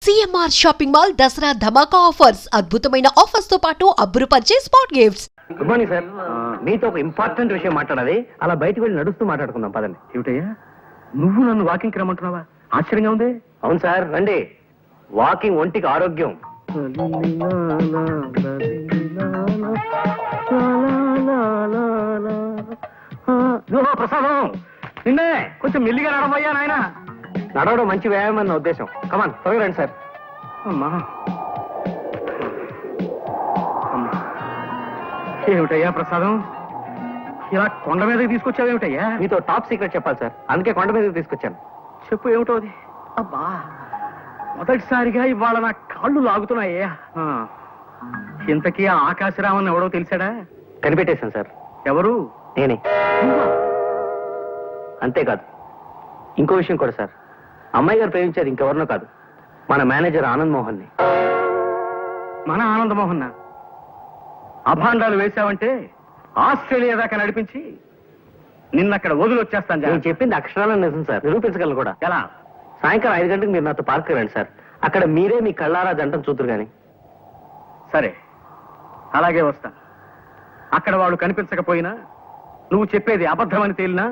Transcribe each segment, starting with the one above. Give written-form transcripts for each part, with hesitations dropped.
CMR shopping mall Dasara ధమాకా offers అద్భుతమైన offers తో పాటు అబ్బురుపరిచే spot gifts. Good morning sir. మీతో ఒక ఇంపార్టెంట్ విషయం మాట్లాడాలి. అలా బయటకు వెళ్ళి నడుస్తూ మాట్లాడుకుందాం పదండి. ఏమిటయ్యా నువ్వు నన్ను వాకింగ్కి రమ్మంటున్నావా? ఆశ్చర్యంగా ఉంది. అవును సార్, రండి. వాకింగ్ ఒంటికి ఆరోగ్యం. ప్రసాదం నిన్నే కొంచెం మెల్లిగా నడవయ్యా నాయన. నడవడం మంచి వ్యాయామం అన్న ఉద్దేశం. కమాన్ త్వరగా రండి సార్. అమ్మా ఏమిటయ్యా ప్రసాదం, ఇలా కొండ మీదకి తీసుకొచ్చావేమిటయ్యా? మీతో టాప్ సీక్రెట్ చెప్పాలి సార్, అందుకే కొండ మీదకి తీసుకొచ్చాను. చెప్పు ఏమిటో అది. అబ్బా మొదటిసారిగా ఇవాళ నా కాళ్ళు లాగుతున్నాయ్యా. ఇంతకీ ఆ ఆకాశరామన్ ఎవడో తెలిసాడా? కనిపెట్టేశాను సార్. ఎవరు? నేనే. అంతేకాదు, ఇంకో విషయం కూడా సార్. అమ్మాయి గారు ప్రేమించేది ఇంకెవరినో కాదు, మన మేనేజర్ ఆనంద్ మోహన్ ని. మన ఆనందమోహన్ అభాండాలు వేశావంటే ఆస్ట్రేలియా దాకా నడిపించి నిన్నక్కడ వదిలొచ్చేస్తాను. నేను చెప్పింది అక్షరాలను నిజం సార్, నిరూపించగలను కూడా. ఎలా? సాయంకాలం 5 గంటలకు మీరు నాతో పార్క్ రండి సార్. అక్కడ మీరే మీ కళ్ళారా జంటను చూతురు గాని. సరే అలాగే వస్తా. అక్కడ వాడు కనిపించకపోయినా, నువ్వు చెప్పేది అబద్ధమని తేలినా,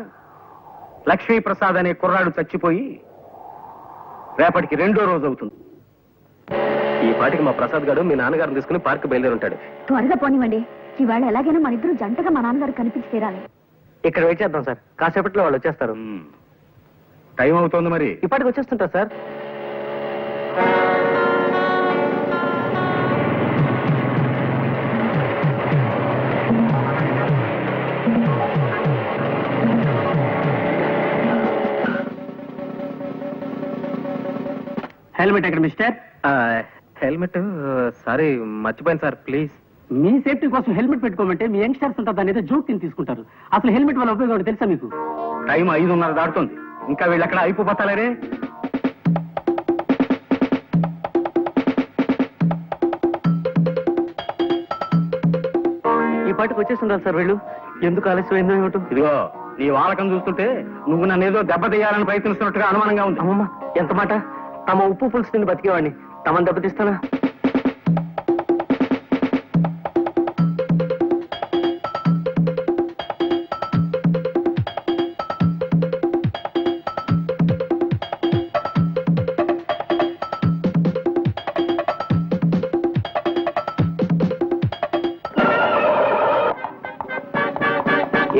లక్ష్మీప్రసాద్ అనే కుర్రాడు చచ్చిపోయి రేపటికి 2వ రోజు అవుతుంది. ఈ పాటికి మా ప్రసాద్ గారు మీ నాన్నగారిని తీసుకుని పార్క్ బయలుదేరి ఉంటాడు. త్వరగా పోనివ్వండి. ఇవాళ ఎలాగైనా మన ఇద్దరు జంటగా మా నాన్నగారు కనిపించి తీరాలి. ఇక్కడ వెయిట్ చేద్దాం సార్, కాసేపట్లో వాళ్ళు వచ్చేస్తారు. టైం అవుతోంది మరి. ఇప్పటికి వచ్చేస్తుంటారు సార్. హెల్మెట్ ఎక్కడ మిస్టర్? హెల్మెట్ సారీ మర్చిపోయాను సార్, ప్లీజ్. మీ సేఫ్టీ కోసం హెల్మెట్ పెట్టుకోమంటే మీ యంగ్స్టర్స్ ఉంటారు దాని ఏదో జోక్ కింద తీసుకుంటారు. అసలు హెల్మెట్ వల్ల ఉపయోగం తెలుసా మీకు? టైం 5:30 దాటుతుంది, ఇంకా వీళ్ళు ఎక్కడ అయిపోతారే. ఈ పాటికి వచ్చేస్తుంటారు సార్ వీళ్ళు. ఎందుకు ఆలస్యమైందో ఏమిటో. ఇదిగో నీ వాలకం చూస్తుంటే నువ్వు నన్ను ఏదో దెబ్బతీయాలని ప్రయత్నిస్తున్నట్టుగా అనుమానంగా ఉంది. అమ్మమ్మ ఎంత మాట! తమ ఉప్పు పులుసు తిని బతికేవాడిని తమను దెబ్బతీస్తానా?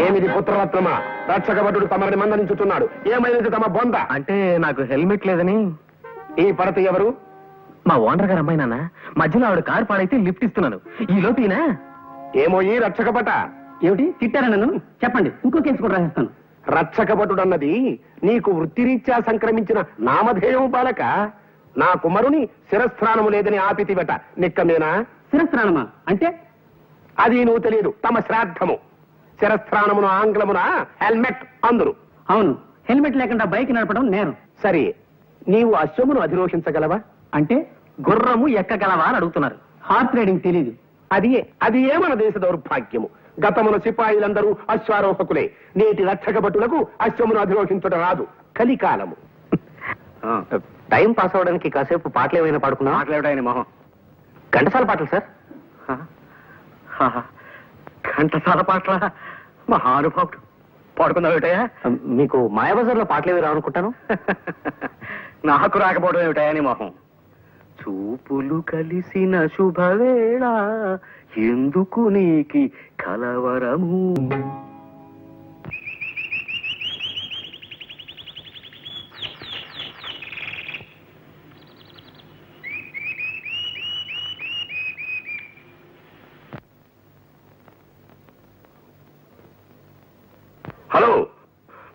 ఏమిది పుత్రరత్నమా? రక్షకభటుడు తమరిని మందలించుతున్నాడు. ఏమైనది తమ బొంద? అంటే నాకు హెల్మెట్ లేదని. ఈ పడత ఎవరు? మా ఓనర్ గారు అమ్మాయి నాన్న. మధ్యలో ఆవిడ కారు పాడైతే లిఫ్ట్ ఇస్తున్నాను. ఈ లోపీనా? ఏమో ఈ రక్షకభట. ఏమిటి తిట్టారా నన్ను? చెప్పండి, ఇంకో కేసు కూడా రాసేస్తాను. రక్షకభటుడన్నది నీకు వృత్తిరీత్యా సంక్రమించిన నామధేయం బాలక. నా కుమారుని శిరస్త్రానము లేదని ఆపితివట. నిక్కమేనా? శిరస్త్రాణమా అంటే? అది నువ్వు తెలియదు. తమ శ్రాద్ధము. శిరస్త్రానమును ఆంగ్లమున హెల్మెట్ అందురు. అవును, హెల్మెట్ లేకుండా బైక్ నడపడం నేరం. సరే, నీవు అశ్వమును అధిరోషించగలవా? అంటే గుర్రము ఎక్కగలవా అని అడుగుతున్నారు. హార్స్ రైడింగ్ తెలీదు. అది ఏ మన దేశ దౌర్భాగ్యము. గతమున సిపాయిలందరూ అశ్వారోహకులే. నేటి రక్షకభటులకు అశ్వమును అధిరోషించడం రాదు. కలికాలము. టైం పాస్ అవడానికి కాసేపు పాటలు ఏమైనా పాడుకున్నా? మాట్లాడాయని మొహం. ఘంటసాల పాటలు సార్. ఘంటసాల పాటల మహానుభావుడు. పాడుకుందాం ఏమిటయా? మీకు మాయాబజార్లో పాటలు ఏవి రావనుకుంటాను. నాకు రాకపోవడం ఏమిటయా నీ మొహం? చూపులు కలిసిన శుభవేళ ఎందుకు నీకి కలవరము. హలో,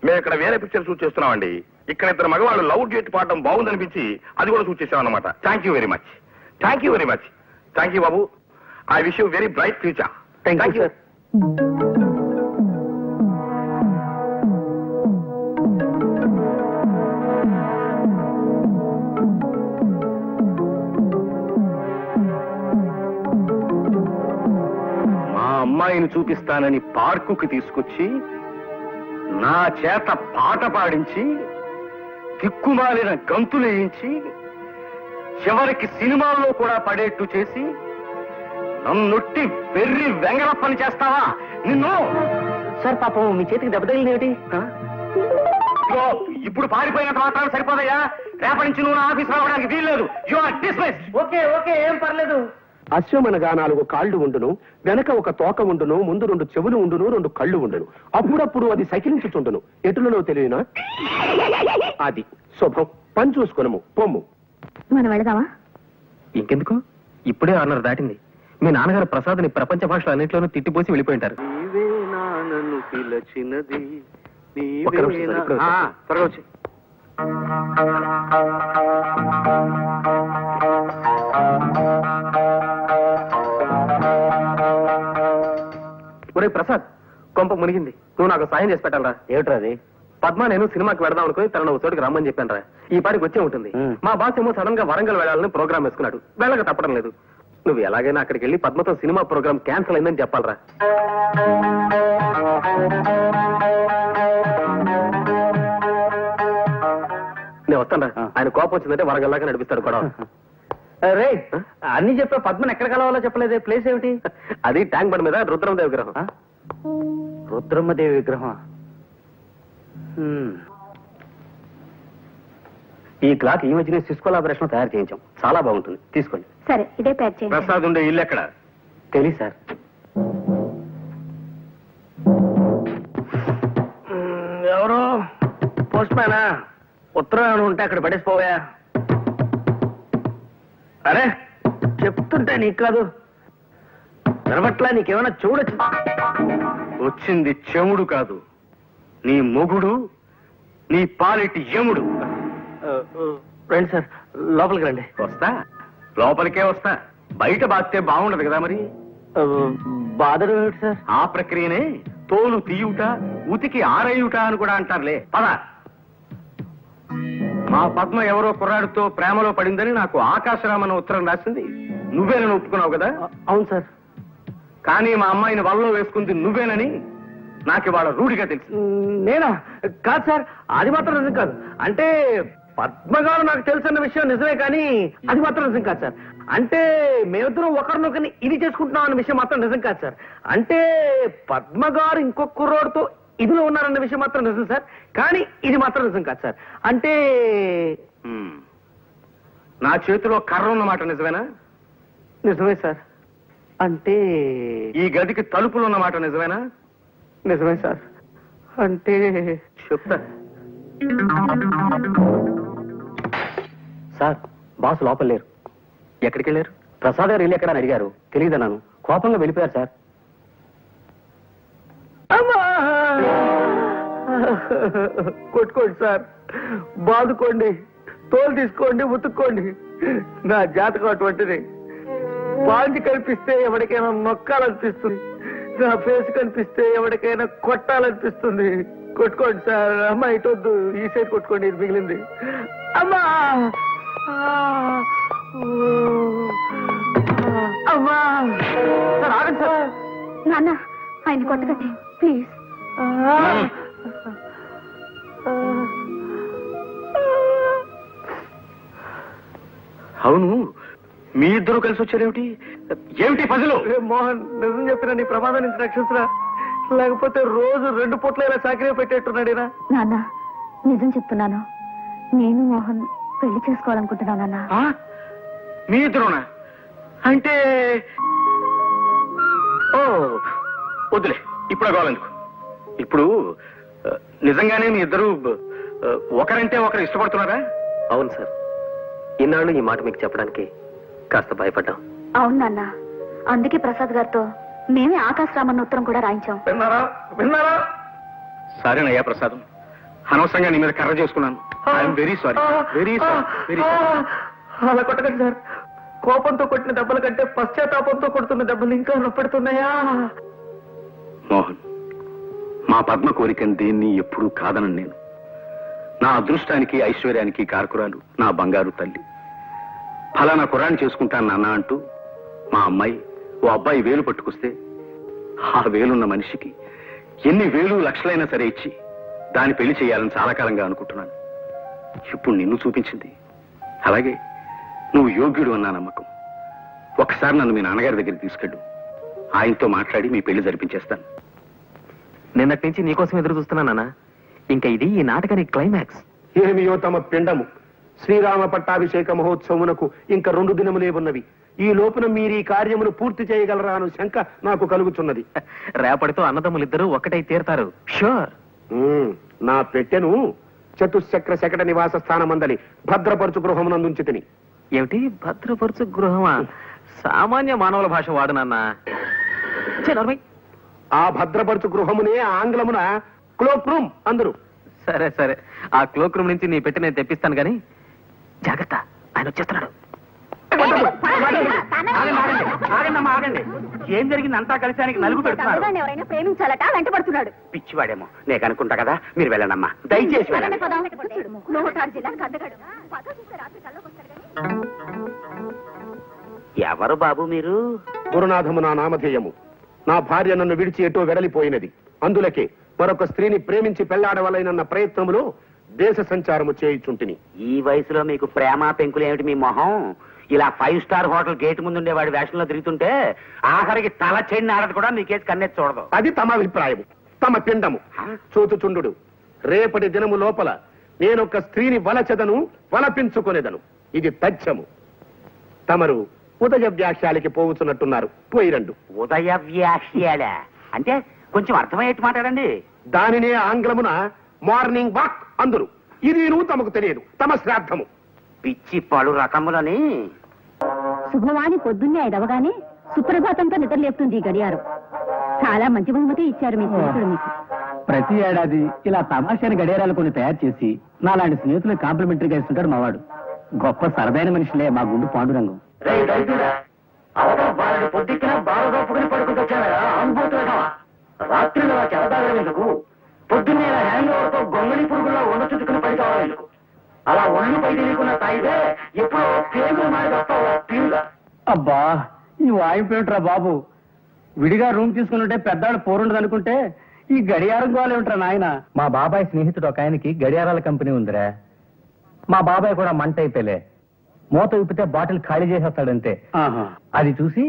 మేము ఇక్కడ వేరే పిక్చర్ షూట్ చేస్తున్నామండి. ఇక్కడ 2 మగవాళ్ళు లవ్ డేట్ పాడడం బాగుందనిపించి అది కూడా షూట్ చేసాం అనమాట. Thank you very much. Thank you very much. Thank you Babu. I wish you very bright future. Thank you sir. మా అమ్మాయిని చూపిస్తానని పార్కుకి తీసుకొచ్చి నా చేత పాట పాడించి దిక్కుమాలిన గంతులేయించి చివరికి సినిమాల్లో కూడా పడేట్టు చేసి నన్నొట్టి వెర్రి వెంగళ పని చేస్తావా నిన్ను? సార్ పాపం మీ చేతికి దెబ్బ తగిలింది ఏమిటి? ఇదిగో, ఇప్పుడు పారిపోయినంత మాత్రాలు సరిపోదయ్యా. రేపటి నుంచి నువ్వు నా ఆఫీస్ రావడానికి వీల్లేదు. You are dismiss. Okay okay, ఏం పర్లేదు. అశ్వమనగా 4 కాళ్ళు ఉండును, వెనక ఒక తోక ఉండును, ముందు 2 చెవులు ఉండును, 2 కళ్ళు ఉండును. అప్పుడప్పుడు అది సకిలించుచుండును, ఎటులలో తెలియనా? అది శుభం. పని చూసుకునము, పొమ్ము. మనం వెళదామా? ఇంకెందుకు, ఇప్పుడే 6:30 దాటింది. మీ నాన్నగారు ప్రసాద్ని ప్రపంచ భాషలు అన్నింటిలోనూ తిట్టిపోసి వెళ్ళిపోయింటారు. ఒక్క నిమిషం సార్, ఇప్పుడే వచ్చేస్తాను. త్వరగా వచ్చి. ఒరే ప్రసాద్, కొంప మునిగింది. నువ్వు నాకు సాయం చేసి పెట్టాలరా. ఏమిట్రా అది? పద్మ నేను సినిమాకి వెళదాం అనుకుని తనను ఒక చోటుకి రమ్మని చెప్పాను రా. ఈ పాటికి వచ్చే ఉంటుంది. మా బాస్ ఏమో సడన్ గా వరంగల్ వెళ్ళాలని ప్రోగ్రామ్ వేసుకున్నాడు. వెళ్ళక తప్పడం లేదు. నువ్వు ఎలాగైనా అక్కడికి వెళ్ళి పద్మతో సినిమా ప్రోగ్రామ్ క్యాన్సిల్ అయిందని చెప్పాలరా. నేను వస్తాను రా. ఆయన కోపం వచ్చిందంటే వరంగల్ లాగా నడిపిస్తాడు కూడా. రే, అన్ని చెప్పే పద్మని ఎక్కడ కలవాలో చెప్పలేదే. ప్లేస్ ఏమిటి? అది ట్యాంక్ బండ్ మీద రుద్రమదేవి విగ్రహం. రుద్రమ్మదేవి విగ్రహం. ఈ క్లాక్ ఈ మధ్యనే సిస్కో లాబరేషన్ తయారు చేయించాం. చాలా బాగుంటుంది, తీసుకోండి. సరే, ఇదే ప్యాక్ చేయండి. ప్రసాద్ ఉండే ఇల్లు ఎక్కడ? తెలియదు సార్. ఎవరు? పోస్ట్ మ్యానా? ఉత్తరం ఉంటే అక్కడ పడేసిపోయా. అరే, చెప్తుంటే నీకు కాదు వినబట్లా? నీకేమైనా చూడొచ్చు. వచ్చింది చెముడు కాదు, నీ మొగుడు, నీ పాలిటి యముడు. రండి సార్, లోపలికి రండి. వస్తా, లోపలికే వస్తా. బయట బాస్తే బాగుండదు కదా మరి. బాధలు ఏమిటి సార్? ఆ ప్రక్రియనే తోలు తీయుట, ఉతికి ఆరేయుట అని కూడా అంటారులే. పద. మా పద్మ ఎవరో కుర్రాడితో ప్రేమలో పడిందని నాకు ఆకాశరామన్న ఉత్తరం రాసింది. నువ్వేనని ఒప్పుకున్నావు కదా? అవును సార్. కానీ మా అమ్మాయిని వల్లో వేసుకుంది నువ్వేనని నాకు ఇవాళ రూఢిగా తెలుసు. నేనా? కాదు సార్, అది మాత్రం నిజం కాదు. అంటే పద్మ గారు నాకు తెలుసన్న విషయం నిజమే, కానీ అది మాత్రం నిజం కాదు సార్. అంటే మేమిద్దరం ఒకరినొకరిని ఇది చేసుకుంటున్నాం అన్న విషయం మాత్రం నిజం కాదు సార్. అంటే పద్మ గారు ఇంకొక కుర్రోడితో ఇదిలో ఉన్నారన్న విషయం మాత్రం నిజం సార్, కానీ ఇది మాత్రం నిజం కాదు సార్. అంటే నా చేతిలో కర్ర ఉన్నమాట నిజమేనా? నిజమే సార్. అంటే ఈ గదికి తలుపులు ఉన్నమాట నిజమేనా? నిజమే సార్. అంటే చెప్తా. సార్, బాస్ లోపల లేరు. ఎక్కడికి వెళ్ళారు? ప్రసాద్ గారు ఇల్లు ఎక్కడ అని అడిగారు. తెలియదన్నాను. కోపంగా వెళ్ళిపోయారు సార్. కొట్టుకోండి సార్, బాదుకోండి, తోలు తీసుకోండి, ఉతుక్కోండి. నా జాతకం అటువంటిది. పాంచి కనిపిస్తే ఎవరికైనా నొక్కాలనిపిస్తుంది, నా ఫేస్ కనిపిస్తే ఎవరికైనా కొట్టాలనిపిస్తుంది. కొట్టుకోండి సార్. అమ్మా ఇటొద్దు, ఈ సైడ్ కొట్టుకోండి, ఇది మిగిలింది. అమ్మా, అమ్మా. సార్ ఆగండి సార్. నాన్న, ఆయన కొట్టకండి ప్లీజ్. అవును, మీ ఇద్దరు కలిసి వచ్చారేమిటి? ఏమిటి పజలు? మోహన్, నిజం చెప్పిన నీ ప్రమాదం నుంచి రక్షించరా, లేకపోతే రోజు 2 పూట్ల ఇలా చాకరీ పెట్టేట్టున్నాడేనా? నాన్న, నిజం చెప్తున్నాను. నేను మోహన్ పెళ్లి చేసుకోవాలనుకుంటున్నాను నాన్న. మీ ఇద్దరునా? అంటే ఓ వద్దులే, ఇప్పుడు కావాలెందుకు. ఇప్పుడు నిజంగానే మీ ఇద్దరు ఒకరంటే ఒకరు ఇష్టపడుతున్నారా? అవును సార్. ఇన్నాళ్ళు ఈ మాట మీకు చెప్పడానికి కాస్త భయపడ్డాం. అవును నాన్న, అందుకే ప్రసాద్ గారితో మేమే ఆకాశరామన్న ఉత్తరం కూడా రాయించాం. విన్నారా? విన్నారా? సరేనయ్యా ప్రసాదం, అనవసరంగా నీ మీద కర్ర చేసుకున్నాను. I'm very sorry, very sorry, very sorry. అలా కొట్టకండి సార్. కోపంతో కొట్టిన దెబ్బల కంటే పశ్చాత్తాపంతో కొడుతున్న దెబ్బలు ఇంకా నొప్పెడుతున్నాయా? మోహన్, మా పద్మ కోరికని దేన్ని ఎప్పుడూ కాదనను నేను. నా అదృష్టానికి ఐశ్వర్యానికి కారకురాలు నా బంగారు తల్లి. ఫలానా కుర్రాన్ని చేసుకుంటాను నాన్న అంటూ మా అమ్మాయి ఓ అబ్బాయి వేలు పట్టుకొస్తే ఆ వేలున్న మనిషికి ఎన్ని వేలు లక్షలైనా సరే ఇచ్చి దాన్ని పెళ్లి చేయాలని చాలా కాలంగా అనుకుంటున్నాను. ఇప్పుడు నిన్ను చూపించింది. అలాగే నువ్వు యోగ్యుడు అన్నా నమ్మకం. ఒకసారి నన్ను మీ నాన్నగారి దగ్గరికి తీసుకెళ్ళు. ఆయనతో మాట్లాడి మీ పెళ్లి జరిపించేస్తాను. నిన్నటి నుంచి నీకోసం ఎదురు చూస్తున్నానా? ఇంకా ఇది ఈ నాటకానికి క్లైమాక్స్. ఏమియో తమ పిండము. శ్రీరామ పట్టాభిషేక మహోత్సవమునకు ఇంకా 2 దినములే ఉన్నవి. ఈ లోపున మీరు ఈ కార్యమును పూర్తి చేయగలరా అను శంక నాకు కలుగుతున్నది. రేపటితో అన్నదమ్ములిద్దరూ ఒక్కటై తీరతారు. షూర్. నా పెట్టెను చతుశ్చక్ర శకట నివాస స్థానమందలి భద్రపరచు గృహమునందుంచి తిని. ఏమిటి భద్రపరచు గృహమా? సామాన్య మానవుల భాష వాడు నాన్న. ఆ భద్రపరచు గృహమునే ఆంగ్లమున క్లోక్ రూమ్ అందరు. సరే సరే, ఆ క్లోక్ రూమ్ నుంచి నీ పెట్టి నేను తెప్పిస్తాను గాని జాగ్రత్త, ఆయన వచ్చేస్తున్నాడు. ఆగండి. ఏం జరిగింది? అంతా కలిసి ఆయనకి నలుగు పెడుతున్నారు. ఎవరైనా ప్రేమించాలట, వెంటబడుతున్నాడు. పిచ్చివాడేమో, నేను అనుకుంటా కదా. మీరు వెళ్ళండమ్మా, దయచేసి వెళ్ళండి. ఎవరు బాబు మీరు? గురునాథము నా నామధేయము. నా భార్య నన్ను విడిచి ఎటో వెడలిపోయినది. అందులకే మరొక స్త్రీని ప్రేమించి పెళ్లాడవలైనన్న ప్రయత్నములో దేశ సంచారము చేయుచుంటిని. ఈ వయసులో మీకు ప్రేమ పెంకులు ఏమిటి మీ మొహం? ఇలా 5 స్టార్ హోటల్ గేట్ ముందుండే వాడి వేషంలో తిరుగుతుంటే ఆఖరికి తల చెండి ఆడదు కూడా మీకేసి కన్నెత్తి చూడదు. అది తమ అభిప్రాయము, తమ పిండము. చూచుచుండు, రేపటి దినము లోపల నేనొక స్త్రీని వలచెదను, వలపించుకొనేదను. ఇది తథ్యము. తమరు ఉదయ వ్యాఖ్యాలకి పోవుచున్నట్టున్నారు. పోయిరండు. ఉదయ వ్యాఖ్యాల అంటే కొంచెం అర్థమయ్యేట్టు మాట్లాడండి. దానినే ఆంగ్లమున మార్నింగ్ వాక్ అందురు. ఇది తమకు తెలియదు. తమ శ్రాద్ధము. పిచ్చి పలు రకములని. శుభవాణి పొద్దున్నే 5 అవగానే సుప్రభాతంతో నిద్రలేపుతుంది ఈ గడియారం. చాలా మంచి బహుమతి ఇచ్చారు మీ స్నేహితుడు మీకు. ప్రతి ఏడాది ఇలా తమాషాని గడియారాలు కొన్ని తయారు చేసి నాలాంటి స్నేహితులకు కాంప్లిమెంటరీగా ఇస్తుంటాడు మావాడు. గొప్ప సరదైన మనుషులే మా గుండు పాండురంగం. పొద్దున్న బాగా పడుకుంటొచ్చారా రాత్రిలో చెరదాగేందుకు పొద్దున్నే హ్యాంగ్ ఓవర్తో గొంగళి పురుగుల్లో ఒళ్ళు చుట్టుకుని పడి కావాలెందుకు? అలా ఒళ్ళు పై తెలియకుండా తాగితే ఎప్పుడో పేగులు మారి వస్తావు. అబ్బా, ఈ వాయింపు ఏమిట్రా బాబు? విడిగా రూమ్ తీసుకుని పెద్దాడు పోరుండదు అనుకుంటే ఈ గడియారం గోలు ఏమిట్రా నాయన? మా బాబాయ్ స్నేహితుడు ఒక ఆయనకి గడియారాల కంపెనీ ఉందిరా. మా బాబాయ్ కూడా మంట అయిపోలే. మూత విప్పితే బాటిల్ ఖాళీ చేసేస్తాడంతే. అది చూసి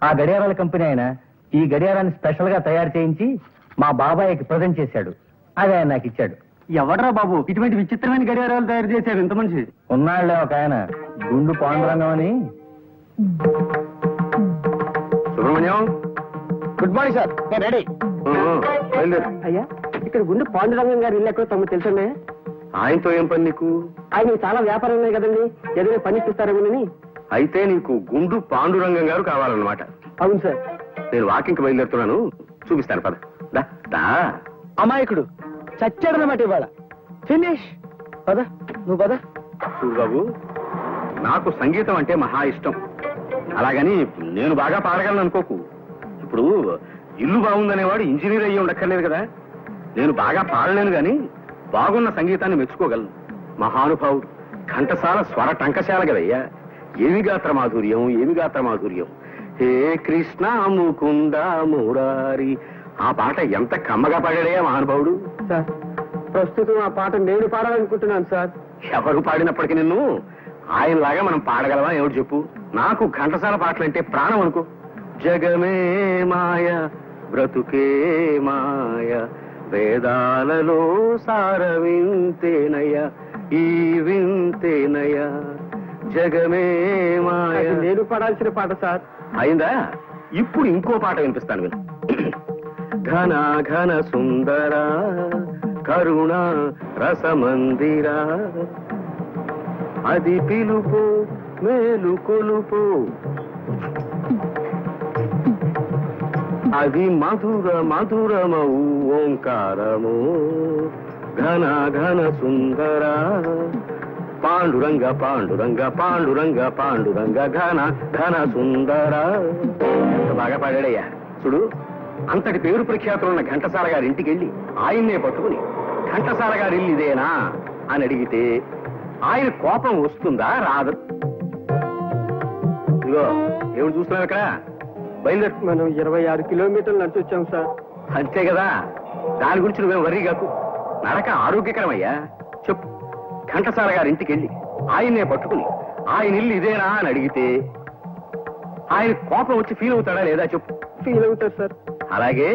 ఆ గడియారాల కంపెనీ ఆయన ఈ గడియారాన్ని స్పెషల్ గా తయారు చేయించి మా బాబాయ్కి ప్రజెంట్ చేశాడు. అది ఆయన నాకు ఇచ్చాడు. ఎవడరా బాబు ఇటువంటి విచిత్రమైన గడియారాలు తయారు చేశారు ఇంత మనిషి? ఉన్నాళ్లే ఒక ఆయన, గుండు పాండురంగం అని. Subrahmanyam, good morning sir. నేను రెడీ. అయ్యా, ఇక్కడ గుండు పాండురంగం గారు ఇల్లు ఎక్కడో తమకు తెలుసండి. ఆయనతో ఏం పని నీకు? ఆయన చాలా వ్యాపారం ఉన్నాయి కదండి, ఏదైనా పని ఇస్తారేమోనని. అయితే నీకు గుండు పాండురంగం గారు కావాలన్నమాట. అవును సార్. నేను వాకింగ్కి బయలుదేరుతున్నాను, చూపిస్తాను. పద దా, దా. అమాయకుడు చచ్చాడనమాట ఇవాళ. ఫినిష్. పద, నువ్వు పద. చూడు బాబు, నాకు సంగీతం అంటే మహా ఇష్టం. అలాగని నేను బాగా పాడగలను అనుకోకు. ఇప్పుడు ఇల్లు బాగుందనేవాడు ఇంజనీర్ అయ్యి ఉండక్కర్లేదు కదా. నేను బాగా పాడలేను గాని బాగున్న సంగీతాన్ని మెచ్చుకోగలను. మహానుభావుడు, ఘంటసాల స్వర టంకశాల కదయ్యా. ఏమి గాత్ర మాధుర్యం, ఏమి గాత్ర మాధుర్యం. హే కృష్ణ ముకుంద మురారి, ఆ పాట ఎంత కమ్మగా పాడాడయ్యా మహానుభావుడు. సార్, ప్రస్తుతం ఆ పాట నేను పాడాలనుకుంటున్నాను సార్. ఎవరు పాడినప్పటికీ నిన్ను ఆయనలాగా మనం పాడగలవా ఏమిటి చెప్పు? నాకు ఘంటసాల పాటలంటే ప్రాణం అనుకో. జగమే మాయ బ్రతుకే మాయ, వేదాలలో సార వింతేనయ, ఈ వింతేనయ. జగమే మాయ. నేను పాడాల్సిన పాట సార్. అయిందా? ఇప్పుడు ఇంకో పాట వినిపిస్తాను విను. ఘన ఘన సుందర కరుణ రసమందిరా, అది పిలుపు మేలు కొలుపు, అది మధుర మధురమౌ ఓంకారము. ఘన ఘన సుందర పాండురంగ పాండురంగ పాండురంగ పాండురంగ ఘన ఘన సుందర. ఎంత బాగా పాడాడయ్యా. చూడు, అంతటి పేరు ప్రఖ్యాతులున్న ఘంటసాల గారి ఇంటికి వెళ్ళి ఆయన్నే పట్టుకుని ఘంటసాల గారి ఇల్లు ఇదేనా అని అడిగితే ఆయన కోపం వస్తుందా రాదు? ఇదిగో ఏమిటి చూస్తున్నావు ఇక్కడ? బయలుదేరు. మనం 26 కిలోమీటర్లు నడిచి వచ్చాం సార్. అంతే కదా, దాని గురించి నువ్వేం వర్రీ కాకు. నడక ఆరోగ్యకరమయ్యా. చెప్పు, ఘంటసాల గారి ఇంటికి వెళ్ళి ఆయన్నే పట్టుకుని ఆయన ఇల్లు ఇదేనా అని అడిగితే ఆయన కోపం వచ్చి ఫీల్ అవుతాడా లేదా చెప్పు. ఫీల్ అవుతారు సార్. అలాగే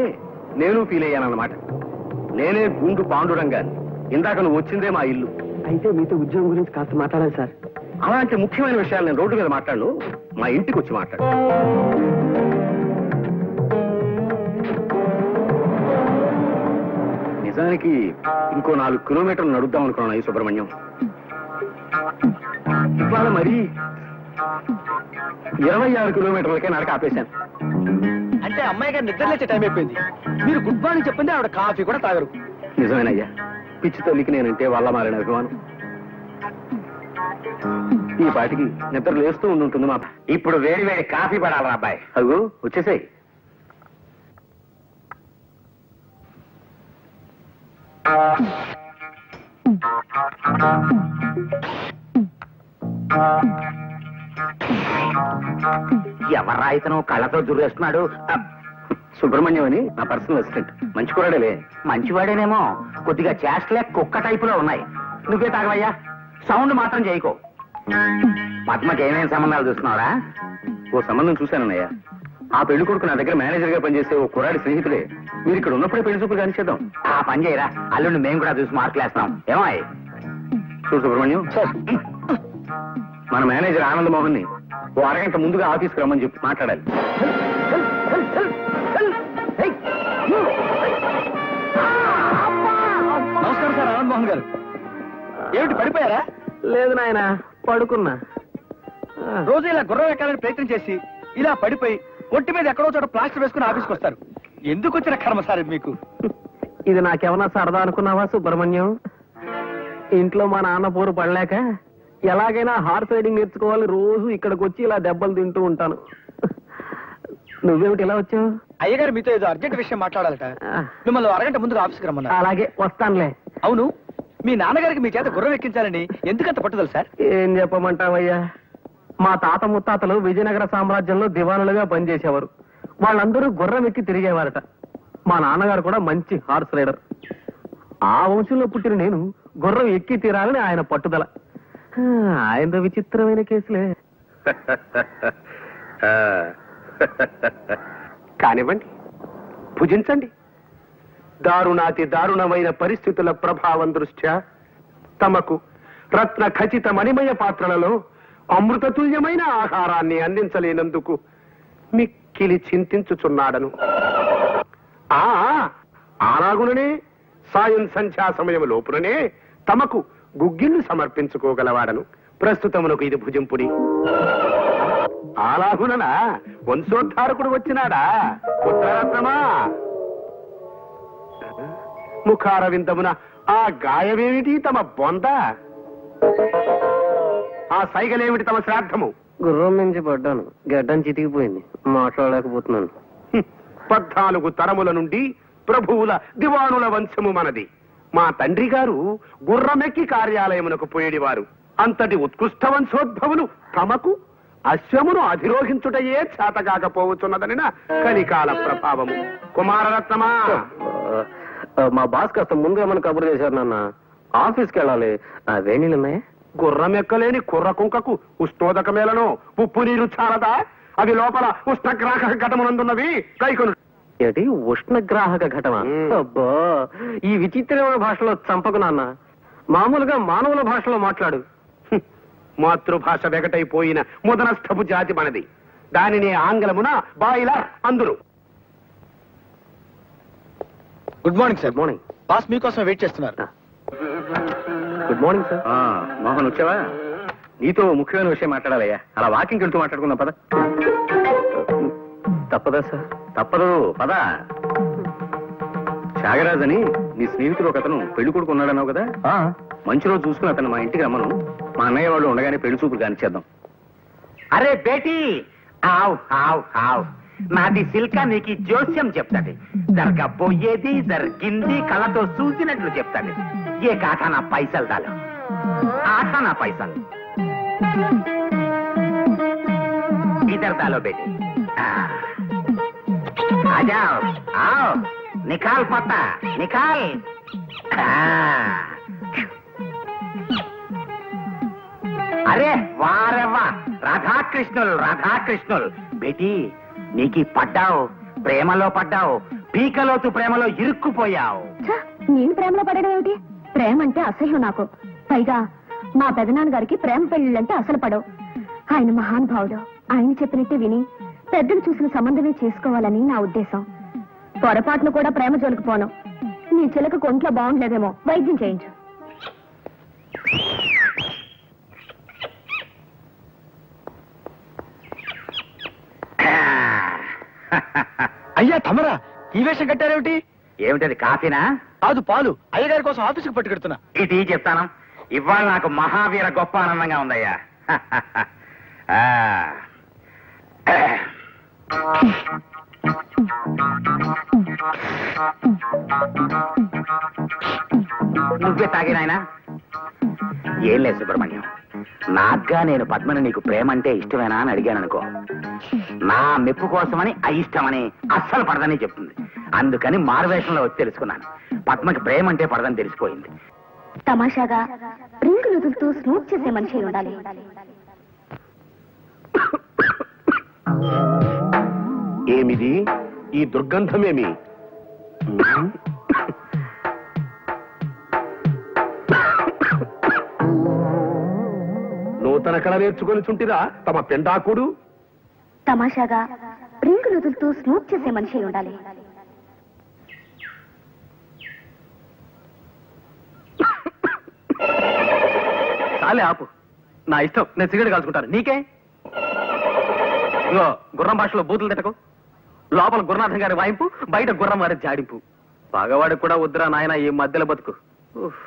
నేను ఫీల్ అయ్యానన్నమాట. నేనే గుండు పాండురంగా. ఇందాక నువ్వు వచ్చిందే మా ఇల్లు. అయితే మీతో ఉద్యోగం గురించి కాస్త మాట్లాడాలి సార్. అలాంటి ముఖ్యమైన విషయాలు నేను రోడ్డు మీద మాట్లాడు, మా ఇంటికి వచ్చి మాట్లాడు. నిజానికి ఇంకో 4 కిలోమీటర్లు నడుద్దాం అనుకున్నాను ఈ సుబ్రహ్మణ్యం. ఇవాళ మరి 26 కిలోమీటర్లకే నడక ఆపేశాను. అంటే అమ్మాయి గారు నిద్రలేచే టైం అయిపోయింది. మీరు గుడ్ మార్నింగ్ చెప్పింది ఆవిడ కాఫీ కూడా తాగరు. నిజమేనయ్యా, పిచ్చి తల్లికి నేనంటే వల్ల మారిన అభిమానం. ఈ పాటికి నిద్ర లేస్తూ ఉండుంటుంది మా. ఇప్పుడు వేడి వేడి కాఫీ పడాలి అబ్బాయి. అగో వచ్చేసాయి. ఎవర్రా ఇతను కళ్ళతో జుర్రేస్తున్నాడు? సుబ్రహ్మణ్యం అని నా పర్సనల్ అసిస్టెంట్. మంచి కూరడేలే. మంచివాడేనేమో, కొద్దిగా చేష్టలే కుక్క టైపులో ఉన్నాయి. నువ్వే తాగవయ్యా, సౌండ్ మాత్రం చేయకో. పద్మకి ఏమేమి సంబంధాలు చూస్తున్నావురా? ఓ సంబంధం చూశానన్నయ్య. ఆ పెళ్లి కొడుకు నా దగ్గర మేనేజర్ గా పనిచేసే ఓ కుర్రాడి స్నేహితుడే. మీరు ఇక్కడ ఉన్నప్పుడే పెళ్లి చూపులు కానిచేద్దాం. ఆ పని చేయరా, అల్లుండి మేము కూడా చూసి మార్కులేస్తున్నాం. ఏమో చూడు సుబ్రహ్మణ్యం, మన మేనేజర్ ఆనంద్ మోహన్ ని ఓ అరగంట ముందుగా ఆఫీస్కి రమ్మని చెప్పి మాట్లాడాలి. నమస్కారం సార్ ఆనంద్ మోహన్ గారు. ఏమిటి పడిపోయారా? లేదు నాయన, పడుకున్నా. రోజు ఇలా గుర్రం ఎక్కాలని ప్రయత్నం చేసి ఇలా పడిపోయి ఒంటి మీద ఎక్కడో చోట ప్లాస్టర్ వేసుకుని ఆఫీస్కి వస్తారు. ఎందుకు వచ్చిన కర్మ సార్ ఇది మీకు? ఇది నాకేమన్నా సరదా అనుకున్నావా సుబ్రహ్మణ్యం? ఇంట్లో మా నాన్న పోరు పడలేక ఎలాగైనా హార్స్ రైడింగ్ నేర్చుకోవాలి, రోజు ఇక్కడికి వచ్చి ఇలా దెబ్బలు తింటూ ఉంటాను. నువ్వేమిటి ఇలా వచ్చావు? అయ్యగారు మీతో ఏదో అర్జెంట్ విషయం మాట్లాడాలట. మిమ్మల్ని అరగంట ముందుగా ఆఫీస్కి రమ్మన్నారు. అలాగే వస్తానులే. అవును, మీ నాన్నగారికి మీ చేత గుర్రం ఎక్కించాలని ఎందుకంత పట్టుదల సార్? ఏం చెప్పమంటావయ్యా, మా తాత ముత్తాతలు విజయనగర సామ్రాజ్యంలో దివానులుగా పనిచేసేవారు. వాళ్ళందరూ గుర్రం ఎక్కి తిరిగేవారట. మా నాన్నగారు కూడా మంచి హార్స్ రైడర్. ఆ వంశంలో పుట్టిన నేను గుర్రం ఎక్కి తీరాలని ఆయన పట్టుదల. ఆయన విచిత్రమైన కేసులే. కానివ్వండి, భుజించండి. దారుణాతి దారుణమైన పరిస్థితుల ప్రభావం దృష్ట్యా తమకు రత్న ఖచ్చిత మణిమయ పాత్రలలో అమృతతుల్యమైన ఆహారాన్ని అందించలేనందుకు మిక్కిలి చింతించుచున్నాడను. అలాగుననే సాయం సంధ్యా సమయం లోపుననే తమకు గుగ్గిళ్ళు సమర్పించుకోగలవాడను. ప్రస్తుతమునకు ఇది భుజింపుడి. అలాగుననా వంశోద్ధారకుడు వచ్చినాడా? పుత్రరత్నమా, ముఖారవిందమున ఆ గాయమేమిటి తమ బొంద? ఆ సైగలేమిటి తమ శ్రాద్ధము? గుర్రం నుంచి పడ్డాను, గడ్డం చితికిపోయింది, మాట్లాడలేకపోతున్నాను. 14 తరముల నుండి ప్రభువుల దివానుల వంశము మనది. మా తండ్రి గారు గుర్రమెక్కి కార్యాలయమునకు పోయేడివారు. అంతటి ఉత్కృష్ట వంశోద్భవులు తమకు అశ్వమును అధిరోహించుటయే చేతగాకపోవచ్చున్నదనిన కలికాల ప్రభావము. కుమారరత్నమా, మా బాస్ కాస్త ముందుగా మన కబురు చేశారు నాన్న. ఆఫీస్కి వెళ్ళాలి. వేణీలున్నాయా? గుర్రమెక్కలేని కుర్ర కుంకకు ఉష్ణోదకమేలను ఉప్పు నీరు చాలదా? అవి లోపల ఉష్ణగ్రాహక ఘటమునందున్నవి. కైకొను. ఏంటి ఉష్ణగ్రాహక ఘటన? అబ్బా, ఈ విచిత్రమైన భాషలో చంపకు నాన్న. మామూలుగా మానవుల భాషలో మాట్లాడు. మాతృభాష వెగటైపోయిన ముదనస్థపు జాతి మనది. దానిని ఆంగ్లమున బాయిలర్ అందురు. Good morning sir. Good morning. Boss మీకోసం వెయిట్ చేస్తున్నారు. Good morning sir. మోహన్ వచ్చావా? నీతో ముఖ్యమైన విషయం మాట్లాడాలయ్యా. అలా వాకింగ్ వెళ్తూ మాట్లాడుకుందాం పద. తప్పదా సార్? తప్పదు, పద. త్యాగరాజ్ అని నీ స్నేహితుడు ఒక అతను పెళ్లి కొడుకు ఉన్నాడన్నావు కదా? మంచి రోజు చూసుకుని అతను మా ఇంటికి రమ్మను. మా అన్నయ్య వాళ్ళు ఉండగానే పెళ్లి చూపులు కానిచ్చేద్దాం. అరే బేటీ, ఆవ్ ఆవ్ ఆవ్. నాది సిల్క నీకు జోస్యం చెప్తాది. జరగబోయేది జరిగింది కళ్ళతో చూసినట్లు చెప్తాది. ఏ కాఠానా పైసలు దాలు, ఆఠానా పైసలు ఇద్దరు దాలో బేటీ. ఆజావ్, ఆవ్, నికాల్ పత్తా, నికాల్. అరే వారెవ్వా రాధాకృష్ణులు బేటీ నీకు పడ్డావు, ప్రేమలో పడ్డావు, పీకలోతు ప్రేమలో ఇరుక్కుపోయావు. ఛ, నేను ప్రేమలో పడడం ఏమిటి? ప్రేమ అంటే అసహ్యం నాకు. పైగా మా పెదనాన్న గారికి ప్రేమ పెళ్లిళ్ళంటే అసలు పడవు. ఆయన మహానుభావుడు. ఆయన చెప్పినట్టే విని పెద్దలు చూసిన సంబంధమే చేసుకోవాలని నా ఉద్దేశం. పొరపాటును కూడా ప్రేమ జోలికి పోను. నీ చిలక కొంట్లో బాగుండలేదేమో, వైద్యం చేయించు. అయ్యా తమరా ఈ వేషం కట్టారేమిటి? ఏమిటది, కాఫీనా? కాదు, పాలు. అయ్యగారి కోసం ఆఫీసుకు పట్టుకెడుతున్నా. ఇది చెప్తాను. ఇవాళ నాకు మహావీర గొప్ప ఆనందంగా ఉందయ్యా. ఆ. నువ్వే తాగినాయనా? ఏం లేదు సుబ్రహ్మణ్యం, నాగ్గా నేను పద్మని నీకు ప్రేమ అంటే ఇష్టమేనా అని అడిగాను అనుకో, నా మెప్పు కోసమని అయిష్టమని అస్సలు పడదని చెప్తుంది. అందుకని మారువేషంలో వచ్చి తెలుసుకున్నాను. పద్మకి ప్రేమ అంటే పడదని తెలిసిపోయింది. తమాషాగా రింగులు వదులుతూ స్మూత్ చేసే మనిషి ఉండాలి. ఏమిది ఈ దుర్గంధమేమి? నూతన కళ నేర్చుకొని చుంటిరా తమ పెండాకుడు? తమాషాగా రింగులు వదులుతూ స్మూత్ చేసే మనిషి ఉండాలి. చాలే ఆపు. నా ఇష్టం, నేను సిగరెట్ కాల్చుకుంటాను. నీకే? ఇగో గుర్రం భాషలో బూతులు తిట్టకు. లోపల గురునాథం గారి వాయింపు, బయట గుర్రం వారి జాడింపు. పగవాడికి కూడా వద్దురా నాయన ఈ మధ్యలో బతుకు. ఉఫ్.